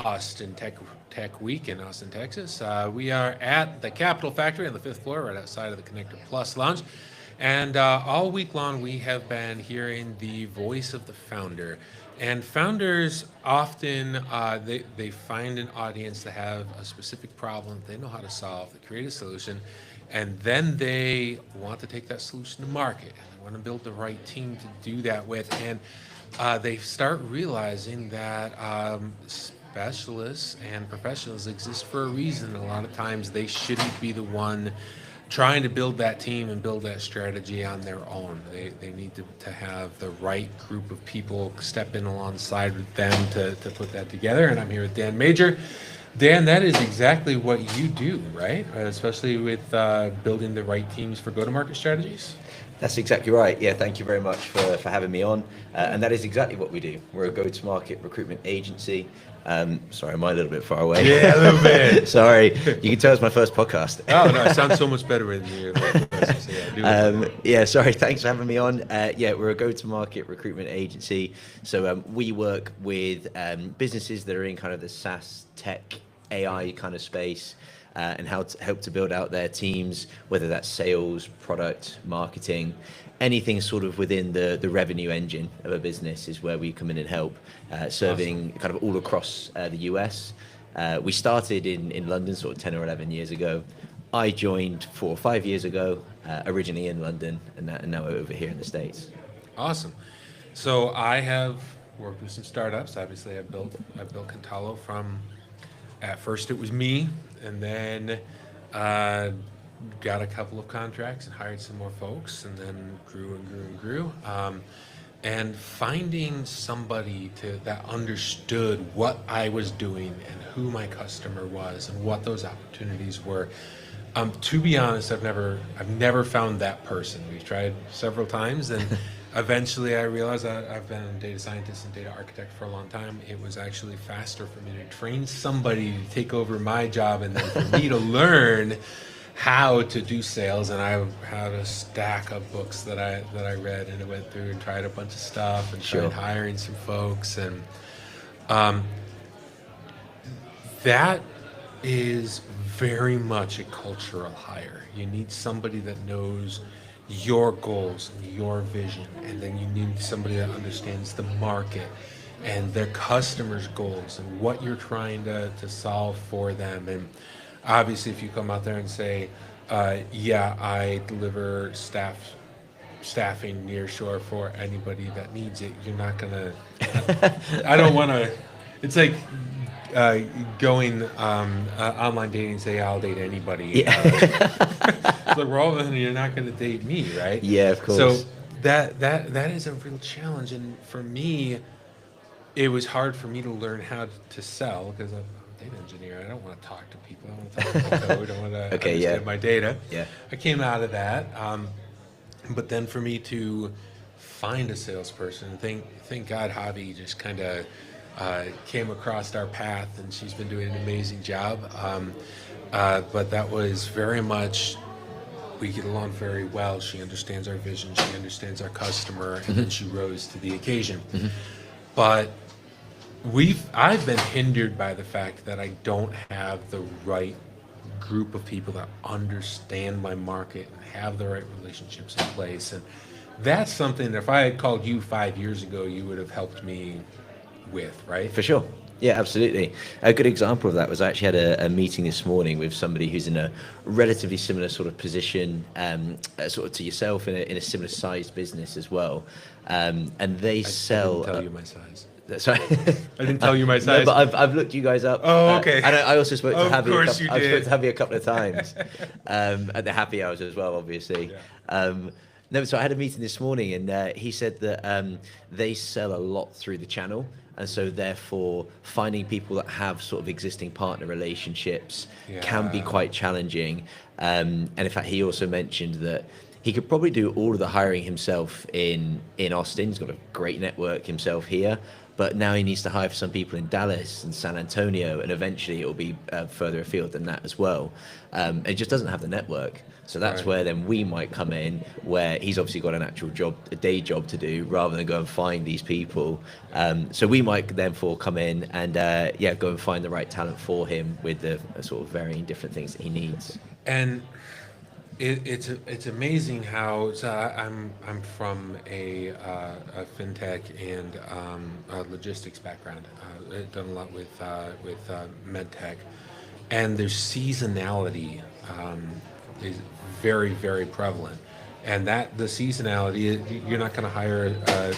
Austin Tech Week in Austin, Texas. We are at the Capitol Factory on the fifth floor, right outside of the Connector Plus Lounge. And all week long, we have been hearing the voice of the founder. And founders often they find an audience that have a specific problem they know how to solve, they create a solution, and then they want to take that solution to market. And they want to build the right team to do that with. And they start realizing that specialists and professionals exist for a reason. A lot of times they shouldn't be the one trying to build that team and build that strategy on their own. They need to have the right group of people step in alongside with them to put that together. And I'm here with Dan Major. Dan, that is exactly what you do, right? Especially with building the right teams for go-to-market strategies. That's exactly right. Yeah, thank you very much for having me on. And that is exactly what we do. We're a go-to-market recruitment agency. Sorry, am I a little bit far away? Yeah, a little bit. Sorry, you can tell it's my first podcast. Oh, no, it sounds so much better with you. Yeah, sorry, thanks for having me on. Yeah, we're a go-to-market recruitment agency. So we work with businesses that are in kind of the SaaS, tech, AI kind of space. And how to help to build out their teams, whether that's sales, product, marketing, anything sort of within the revenue engine of a business is where we come in and help, serving kind of all across the US. We started in London sort of 10 or 11 years ago. I joined 4 or 5 years ago, originally in London, and now over here in the States. Awesome. So I have worked with some startups. Obviously, I built Contalo from, at first it was me, and then got a couple of contracts and hired some more folks, and then grew and grew. And finding somebody that understood what I was doing and who my customer was and what those opportunities were. To be honest, I've never found that person. We've tried several times, and eventually I realized I've been a data scientist and data architect for a long time. It was actually faster for me to train somebody to take over my job and then for me to learn how to do sales. And I had a stack of books that I read, and I went through and tried a bunch of stuff and tried hiring some folks. And that is very much a cultural hire. You need somebody that knows your goals and your vision, and then you need somebody that understands the market and their customers' goals and what you're trying to solve for them. And obviously, if you come out there and say, yeah, I deliver staffing near shore for anybody that needs it, you're not gonna, I don't wanna, it's like going online dating and say, I'll date anybody. So we're all, you're not going to date me, right? Yeah, of course. So that is a real challenge, and for me, it was hard for me to learn how to sell because I'm a data engineer. I don't want to talk to people. I want to talk to code. I want to understand my data. Yeah. I came out of that, but then for me to find a salesperson, thank God Javi just kind of came across our path, and she's been doing an amazing job. But that was very much, we get along very well. She understands our vision, she understands our customer, and then she rose to the occasion. But I've been hindered by the fact that I don't have the right group of people that understand my market and have the right relationships in place. And that's something that if I had called you 5 years ago, you would have helped me with, right? For sure. Yeah, absolutely. A good example of that was I actually had a meeting this morning with somebody who's in a relatively similar sort of position, sort of to yourself in a similar sized business as well. And they sell. I didn't tell you my size. Sorry, I didn't tell you my size. No, but I've looked you guys up. Oh, okay. And I also spoke to Javi. Of course you did. A couple of times at the happy hours as well, obviously. Yeah. No, so I had a meeting this morning, and he said that they sell a lot through the channel. And so therefore finding people that have sort of existing partner relationships can be quite challenging. And in fact, he also mentioned that he could probably do all of the hiring himself in Austin. He's got a great network himself here, but now he needs to hire for some people in Dallas and San Antonio, and eventually it will be further afield than that as well. It just doesn't have the network. So that's Right. where then we might come in, where he's obviously got an actual job, a day job to do, rather than go and find these people. So we might therefore come in and go and find the right talent for him with the sort of varying different things that he needs. And it's amazing how I'm from a fintech and a logistics background. I've done a lot with med tech, and there's seasonality is very, very prevalent. And that the seasonality, you're not going to hire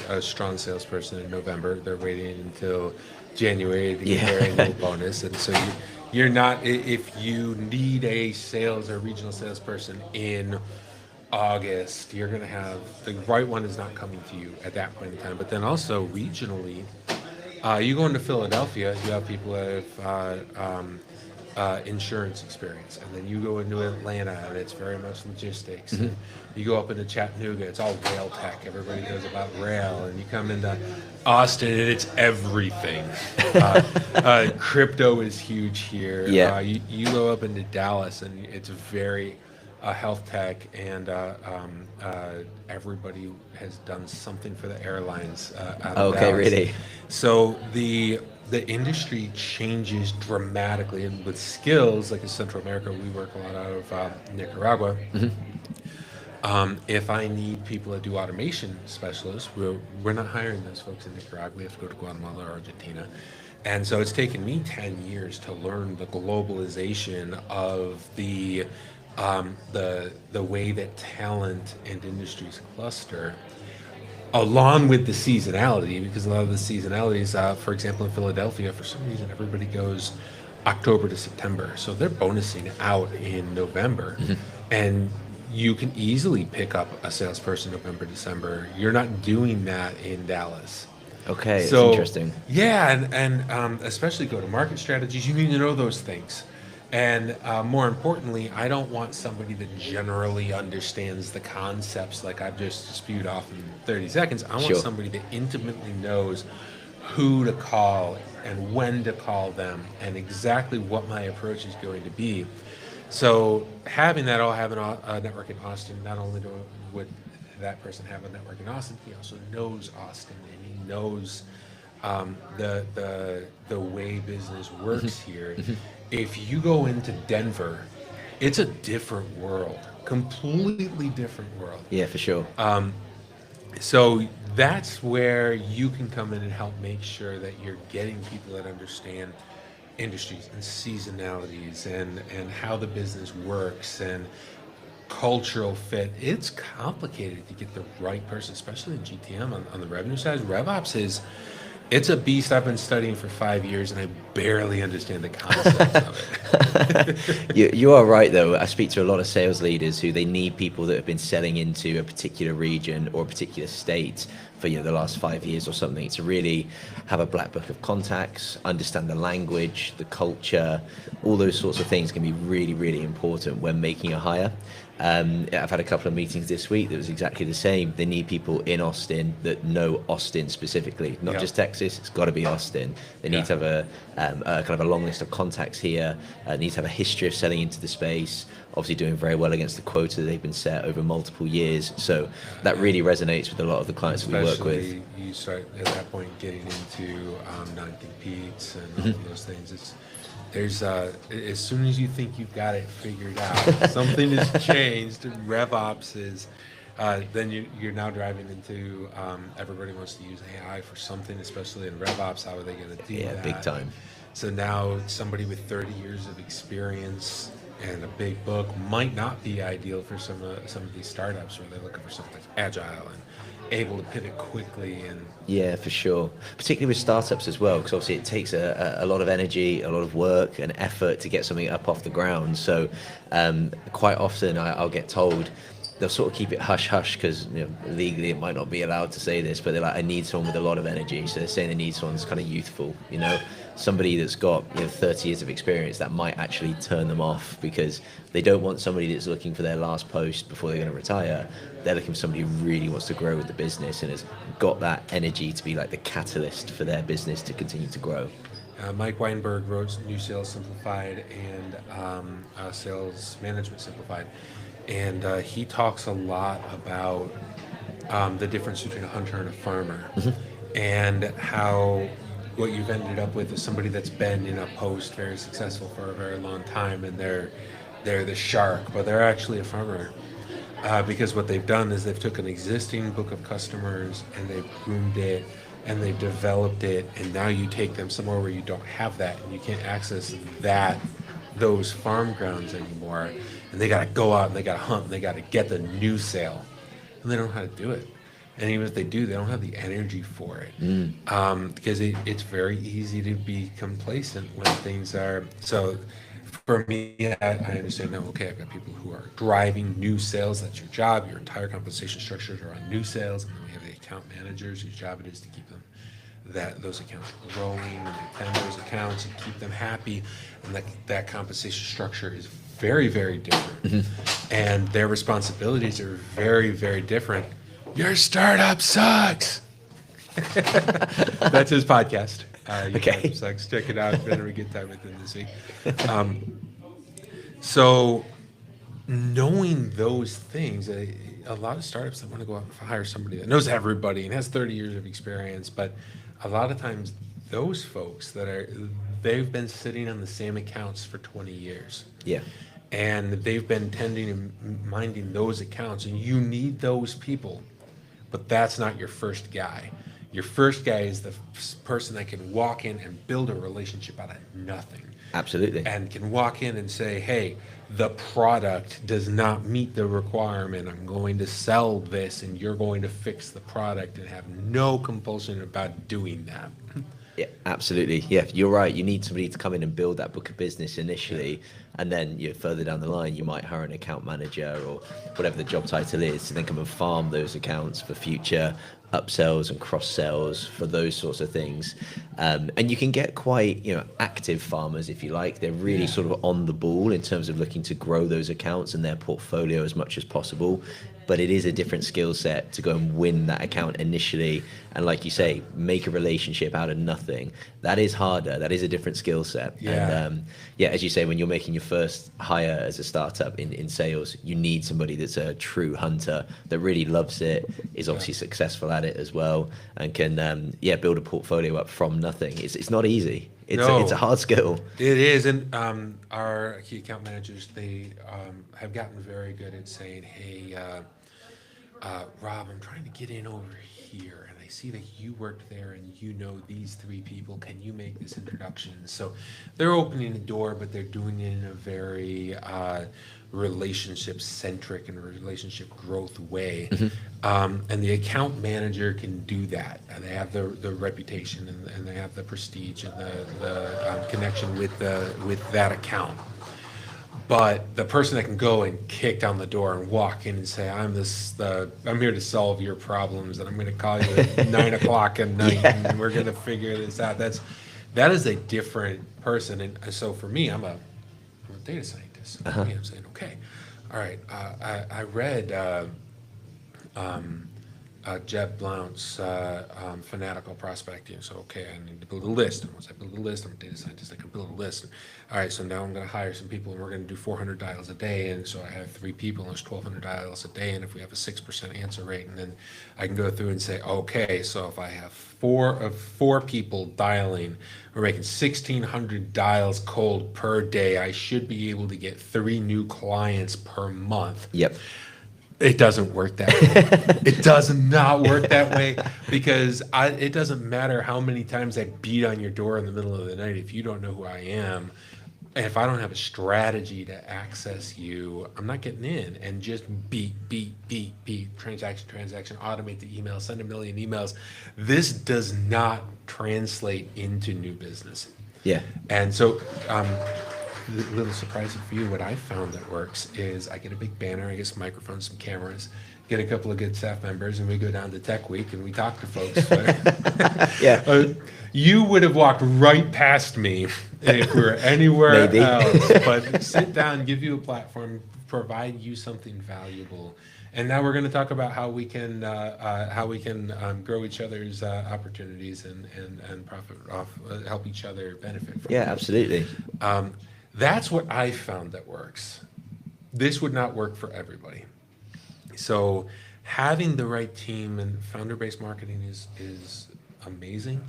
a strong salesperson in November. They're waiting until January to get their annual bonus, and so you're not. If you need a sales or regional salesperson in August, you're going to have the right one is not coming to you at that point in time. But then also regionally, you go into Philadelphia, you have people that have insurance experience, and then you go into Atlanta, and it's very much logistics. And you go up into Chattanooga, it's all rail tech. Everybody knows about rail, and you come into Austin, and it's everything. Crypto is huge here. Yeah. You go up into Dallas, and it's very health tech, and everybody has done something for the airlines out of Okay, Dallas. really? So the industry changes dramatically, and with skills like in Central America, we work a lot out of Nicaragua. If I need people that do automation specialists, we're not hiring those folks in Nicaragua. We have to go to Guatemala or Argentina. And so it's taken me 10 years to learn the globalization of the way that talent and industries cluster, along with the seasonality, because a lot of the seasonalities, for example, in Philadelphia, for some reason, everybody goes October to September. So they're bonusing out in November. And you can easily pick up a salesperson November, December. You're not doing that in Dallas. Okay, it's So, interesting. yeah, and especially go-to-market strategies, you need to know those things. And more importantly, I don't want somebody that generally understands the concepts like I've just spewed off in 30 seconds. I want Sure. somebody that intimately knows who to call and when to call them and exactly what my approach is going to be. So having that, I'll have a network in Austin. Not only would that person have a network in Austin, he also knows Austin, and he knows the way business works here. If you go into Denver, it's a different world, completely different world. Yeah, for sure. So that's where you can come in and help make sure that you're getting people that understand industries and seasonalities and how the business works and cultural fit. It's complicated to get the right person, especially in GTM on the revenue side. RevOps it's a beast I've been studying for 5 years, and I barely understand the concepts of it. You are right, though. I speak to a lot of sales leaders who they need people that have been selling into a particular region or a particular state for the last 5 years or something to really have a black book of contacts, understand the language, the culture, all those sorts of things can be really, really important when making a hire. I've had a couple of meetings this week that was exactly the same. They need people in Austin that know Austin specifically, not just Texas. It's got to be Austin. They need to have a kind of a long list of contacts here. Need to have a history of selling into the space. Obviously, doing very well against the quota that they've been set over multiple years. So that really resonates with a lot of the clients that we work with. Especially you start at that point getting into non-competes and all of those things. There's as soon as you think you've got it figured out, something has changed. RevOps is then you're now driving into everybody wants to use AI for something, especially in RevOps. How are they going to do that? Yeah, big time. So now somebody with 30 years of experience and a big book might not be ideal for some of these startups where they're looking for something that's agile and able to pivot quickly. And yeah, for sure, particularly with startups as well, because obviously it takes a lot of energy, a lot of work and effort to get something up off the ground. So quite often I'll get told they'll sort of keep it hush hush because legally it might not be allowed to say this, but they're like, I need someone with a lot of energy. So they're saying they need someone that's kind of youthful, somebody that's got 30 years of experience, that might actually turn them off, because they don't want somebody that's looking for their last post before they're going to retire. They're looking for somebody who really wants to grow with the business and has got that energy to be like the catalyst for their business to continue to grow. Mike Weinberg wrote New Sales Simplified and Sales Management Simplified, and he talks a lot about the difference between a hunter and a farmer, and how what you've ended up with is somebody that's been in a post very successful for a very long time, and they're the shark, but they're actually a farmer. Because what they've done is they've took an existing book of customers and they've groomed it and they've developed it, and now you take them somewhere where you don't have that and you can't access those farm grounds anymore, and they got to go out and they got to hunt and they got to get the new sale, and they don't know how to do it. And even if they do, they don't have the energy for it, because it's very easy to be complacent when things are so. For me, I understand now, okay, I've got people who are driving new sales. That's your job. Your entire compensation structures are on new sales. And then we have the account managers whose job it is to keep those accounts growing and attend those accounts and keep them happy. And that compensation structure is very, very different. And their responsibilities are very, very different. Your startup sucks. That's his podcast. Okay. Sucks. Check it out. Better we get time with him this week. So knowing those things, a lot of startups that want to go out and hire somebody that knows everybody and has 30 years of experience, but a lot of times those folks they've been sitting on the same accounts for 20 years. Yeah. And they've been tending and minding those accounts, and you need those people, but that's not your first guy. Your first guy is the person that can walk in and build a relationship out of nothing. Absolutely. And can walk in and say, hey, the product does not meet the requirement. I'm going to sell this, and you're going to fix the product, and have no compulsion about doing that. Yeah, absolutely. Yeah, you're right. You need somebody to come in and build that book of business initially, and then further down the line, you might hire an account manager or whatever the job title is to then come and farm those accounts for future upsells and cross sells, for those sorts of things. And you can get quite active farmers, if you like. They're really sort of on the ball in terms of looking to grow those accounts and their portfolio as much as possible. But it is a different skill set to go and win that account initially, and like you say, make a relationship out of nothing. That is harder. That is a different skill set. Yeah. And as you say, when you're making your first hire as a startup in sales, you need somebody that's a true hunter, that really loves it, is obviously successful at it as well, and can build a portfolio up from nothing. It's not easy. It's a hard skill. It is, and our key account managers, they have gotten very good at saying, hey, Rob, I'm trying to get in over here, and I see that you worked there and you know these three people. Can you make this introduction? So they're opening the door, but they're doing it in a very relationship-centric and relationship growth way. And the account manager can do that. And they have the reputation and they have the prestige and the connection with that account. But the person that can go and kick down the door and walk in and say, I'm here to solve your problems, and I'm going to call you at 9 o'clock at night, and we're going to figure this out. That is a different person. And so for me, I'm a data scientist. For me, I'm saying, okay, all right. I read Jeb Blount's Fanatical Prospecting. So, okay, I need to build a list. And once I build a list, I'm a data scientist, I can build a list. All right, so now I'm going to hire some people, and we're going to do 400 dials a day. And so I have 3 people, and there's 1,200 dials a day. And if we have a 6% answer rate, and then I can go through and say, okay, so if I have four people dialing, we're making 1,600 dials cold per day. I should be able to get 3 new clients per month. Yep. It doesn't work that way. It does not work that way, because it doesn't matter how many times I beat on your door in the middle of the night. If you don't know who I am, and if I don't have a strategy to access you, I'm not getting in. And just beat, transaction, automate the email, send a million emails. This does not translate into new business. Yeah. And so a little surprising for you, what I found that works is I get a big banner, I get some microphones, some cameras, get a couple of good staff members, and we go down to Tech Week and we talk to folks. Yeah. You would have walked right past me if we were anywhere Maybe. else. But sit down, give you a platform, provide you something valuable. And now we're going to talk about how we can grow each other's opportunities and profit off, help each other benefit from Yeah, it. absolutely. That's what I found that works. This would not work for everybody. So having the right team and founder-based marketing is amazing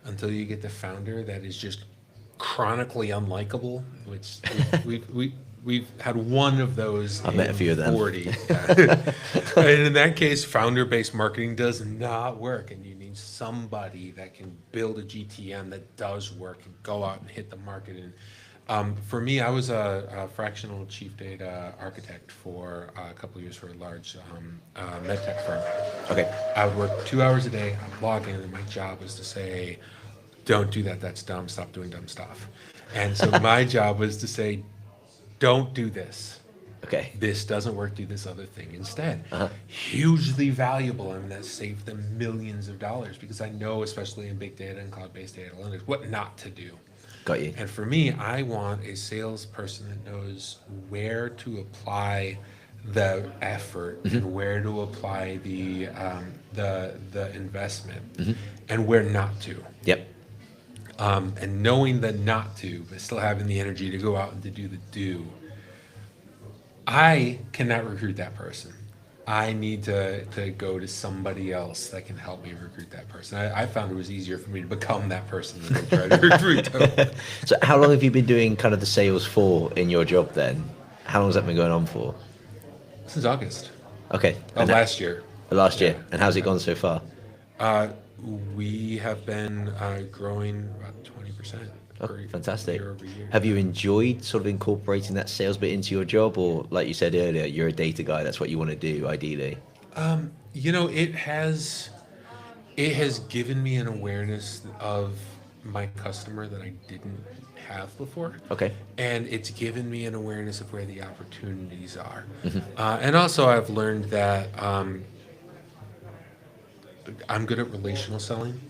until you get the founder that is just chronically unlikable, which we've had one of those. I've met a few of them. 40. And in that case, founder-based marketing does not work, and you need somebody that can build a GTM that does work and go out and hit the market. And for me, I was a fractional chief data architect for a couple of years for a large medtech firm. Okay. I would work 2 hours a day. I'd log in, and my job was to say, "Don't do that. That's dumb. Stop doing dumb stuff." And so my job was to say, "Don't do this. Okay. This doesn't work. Do this other thing instead." Hugely valuable. I mean, that saved them millions of dollars because I know, especially in big data and cloud-based data analytics, what not to do. Got you. And for me, I want a salesperson that knows where to apply the effort and where to apply the investment and where not to. Yep. And knowing the not to, but still having the energy to go out and to do the do. I cannot recruit that person. I need to go to somebody else that can help me recruit that person. I found it was easier for me to become that person than to try to recruit them. So how long have you been doing kind of the sales for in your job then? How long has that been going on for? Since August Okay. of And last year. last year. Yeah. And how's it gone so far? We have been growing about 20% Oh, fantastic. year over year. Have you enjoyed sort of incorporating that sales bit into your job, or like you said earlier, you're a data guy, that's what you want to do ideally? It has given me an awareness of my customer that I didn't have before. Okay. And it's given me an awareness of where the opportunities are. And also I've learned that I'm good at relational selling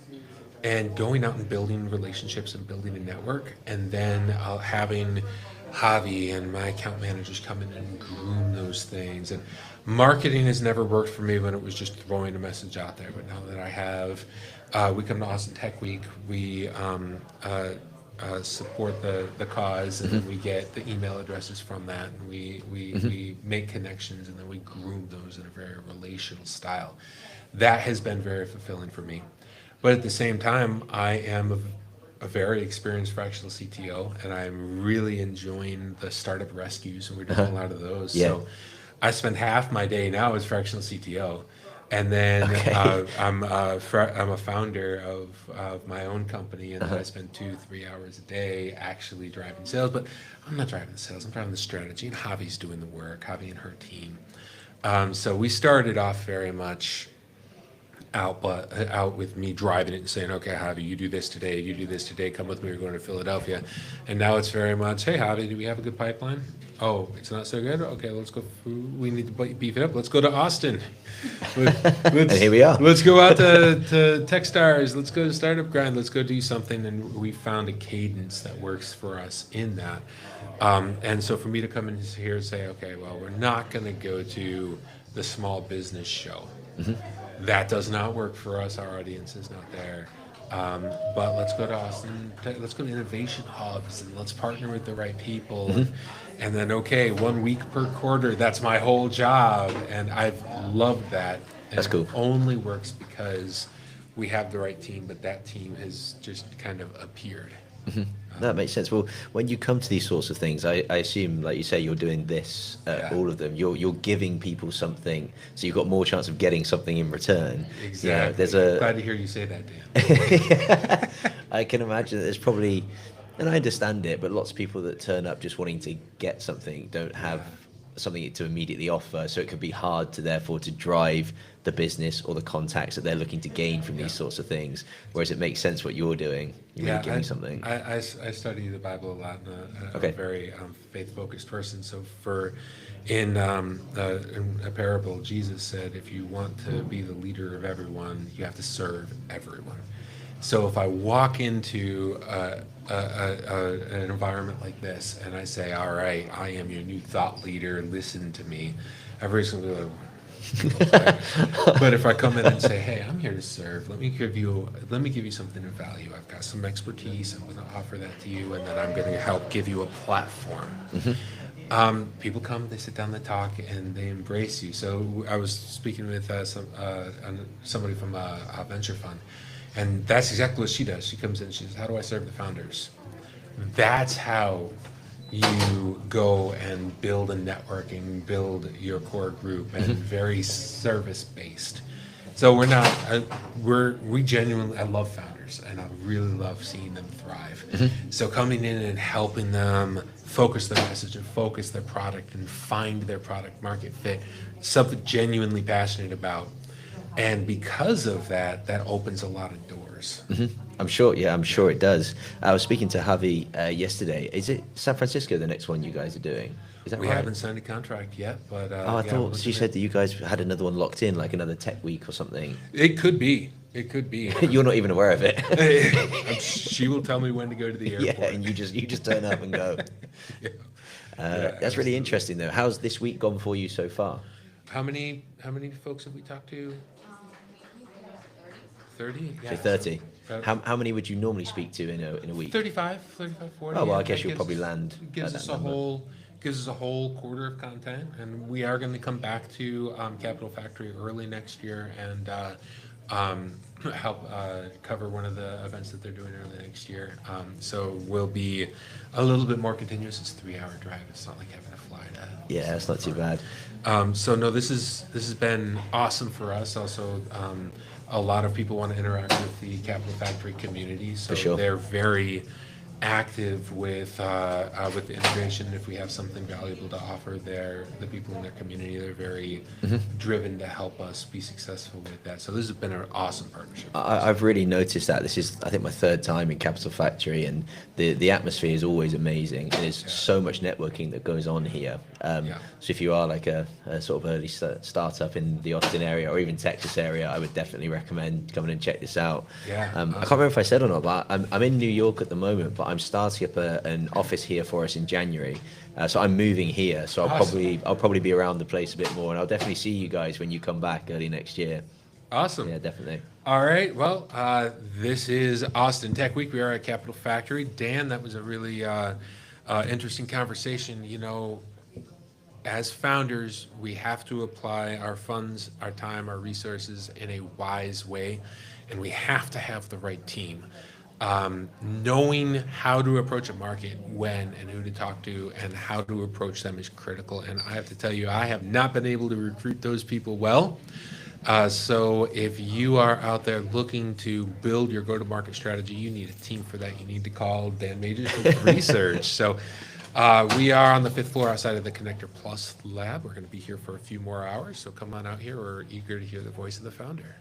and going out and building relationships and building a network, and then having Javi and my account managers come in and groom those things. And marketing has never worked for me when it was just throwing a message out there. But now that I have, we come to Austin Tech Week, we support the cause, and then we get the email addresses from that, and we make connections, and then we groom those in a very relational style. That has been very fulfilling for me. But at the same time, I am a very experienced fractional CTO, and I'm really enjoying the startup rescues, and we're doing a lot of those. Yeah. So I spend half my day now as fractional CTO, and then Okay. I'm a founder of my own company, and then I spend 2-3 hours a day actually driving sales. But I'm not driving the sales; I'm driving the strategy, and Javi's doing the work. Javi and her team. So we started off very much out with me driving it and saying, "Okay, Javi, you do this today, you do this today, come with me, we're going to Philadelphia." And now it's very much, "Hey, Javi, do we have a good pipeline? Oh, it's not so good? Okay, let's go. We need to beef it up. Let's go to Austin. And here we are. Let's go out to Techstars. Let's go to Startup Grind. Let's go do something." And we found a cadence that works for us in that. And so for me to come in here and say, "Okay, well, we're not going to go to the small business show. That does not work for us. Our audience is not there. But let's go to Austin. Let's go to innovation hubs, and let's partner with the right people. And then, okay, 1 week per quarter. That's my whole job, and I've loved that. And That's cool. It only works because we have the right team, but that team has just kind of appeared. That makes sense. Well, when you come to these sorts of things, I assume, like you say, you're doing this, Yeah. all of them. You're giving people something, so you've got more chance of getting something in return. Exactly. You know, there's a. Glad to hear you say that, Dan. I can imagine that there's probably, and I understand it, but lots of people that turn up just wanting to get something don't have something to immediately offer, so it could be hard to therefore to drive the business or the contacts that they're looking to gain from these sorts of things. Whereas it makes sense what you're doing. You're really giving something. I study the Bible a lot, and I'm a very faith-focused person. So in a parable, Jesus said, if you want to be the leader of everyone, you have to serve everyone. So if I walk into an environment like this and I say, all right, I am your new thought leader, listen to me, everybody's going to be like, but if I come in and say, hey, I'm here to serve, let me give you something of value. I've got some expertise, I'm going to offer that to you, and then I'm going to help give you a platform. People come, they sit down, they talk, and they embrace you. So I was speaking with somebody from a venture fund, and that's exactly what she does. She comes in, she says, how do I serve the founders? That's how you go and build a networking, build your core group, and very service-based. So we genuinely, I love founders, and I really love seeing them thrive. So coming in and helping them focus their message and focus their product and find their product market fit, something genuinely passionate about. And because of that, that opens a lot of doors. I'm sure it does. I was speaking to Javi yesterday. Is it San Francisco, the next one you guys are doing? Is that We right? haven't signed a contract yet, but I thought you said that you guys had another one locked in, like another tech week or something. It could be. You're not even aware of it. She will tell me when to go to the airport. Yeah, and you just turn up and go. That's really interesting, though. How's this week gone for you so far? How many folks have we talked to? 30? So 30. How many would you normally speak to in a week? 35, 40. Oh, well, I guess you'll probably land Gives at us that a number. whole quarter of content, and we are going to come back to Capital Factory early next year and help cover one of the events that they're doing early next year. So we'll be a little bit more continuous. It's a 3-hour drive. It's not like having to fly to. Yeah, that's not too bad. So no, this has been awesome for us. Also, a lot of people want to interact with the Capital Factory community, so For sure. they're very active with the integration. If we have something valuable to offer, the people in their community, they're very driven to help us be successful with that. So this has been an awesome partnership. I've really noticed that. This is, I think, my third time in Capital Factory, and the atmosphere is always amazing. And there's so much networking that goes on here. So if you are like a sort of early startup in the Austin area or even Texas area, I would definitely recommend coming and check this out. Yeah, I can't remember if I said or not, but I'm in New York at the moment, but I'm starting up an office here for us in January. So I'm moving here, so I'll probably be around the place a bit more, and I'll definitely see you guys when you come back early next year. Awesome. Yeah, definitely. All right. Well, this is Austin Tech Week. We are at Capital Factory. Dan, that was a really interesting conversation. You know, as founders, we have to apply our funds, our time, our resources in a wise way, and we have to have the right team. Knowing how to approach a market, when and who to talk to, and how to approach them is critical. And I have to tell you, I have not been able to recruit those people well. So if you are out there looking to build your go-to-market strategy, you need a team for that. You need to call Dan Majors with Research. So we are on the 5th floor outside of the Connector Plus lab. We're going to be here for a few more hours. So come on out here. We're eager to hear the voice of the founder.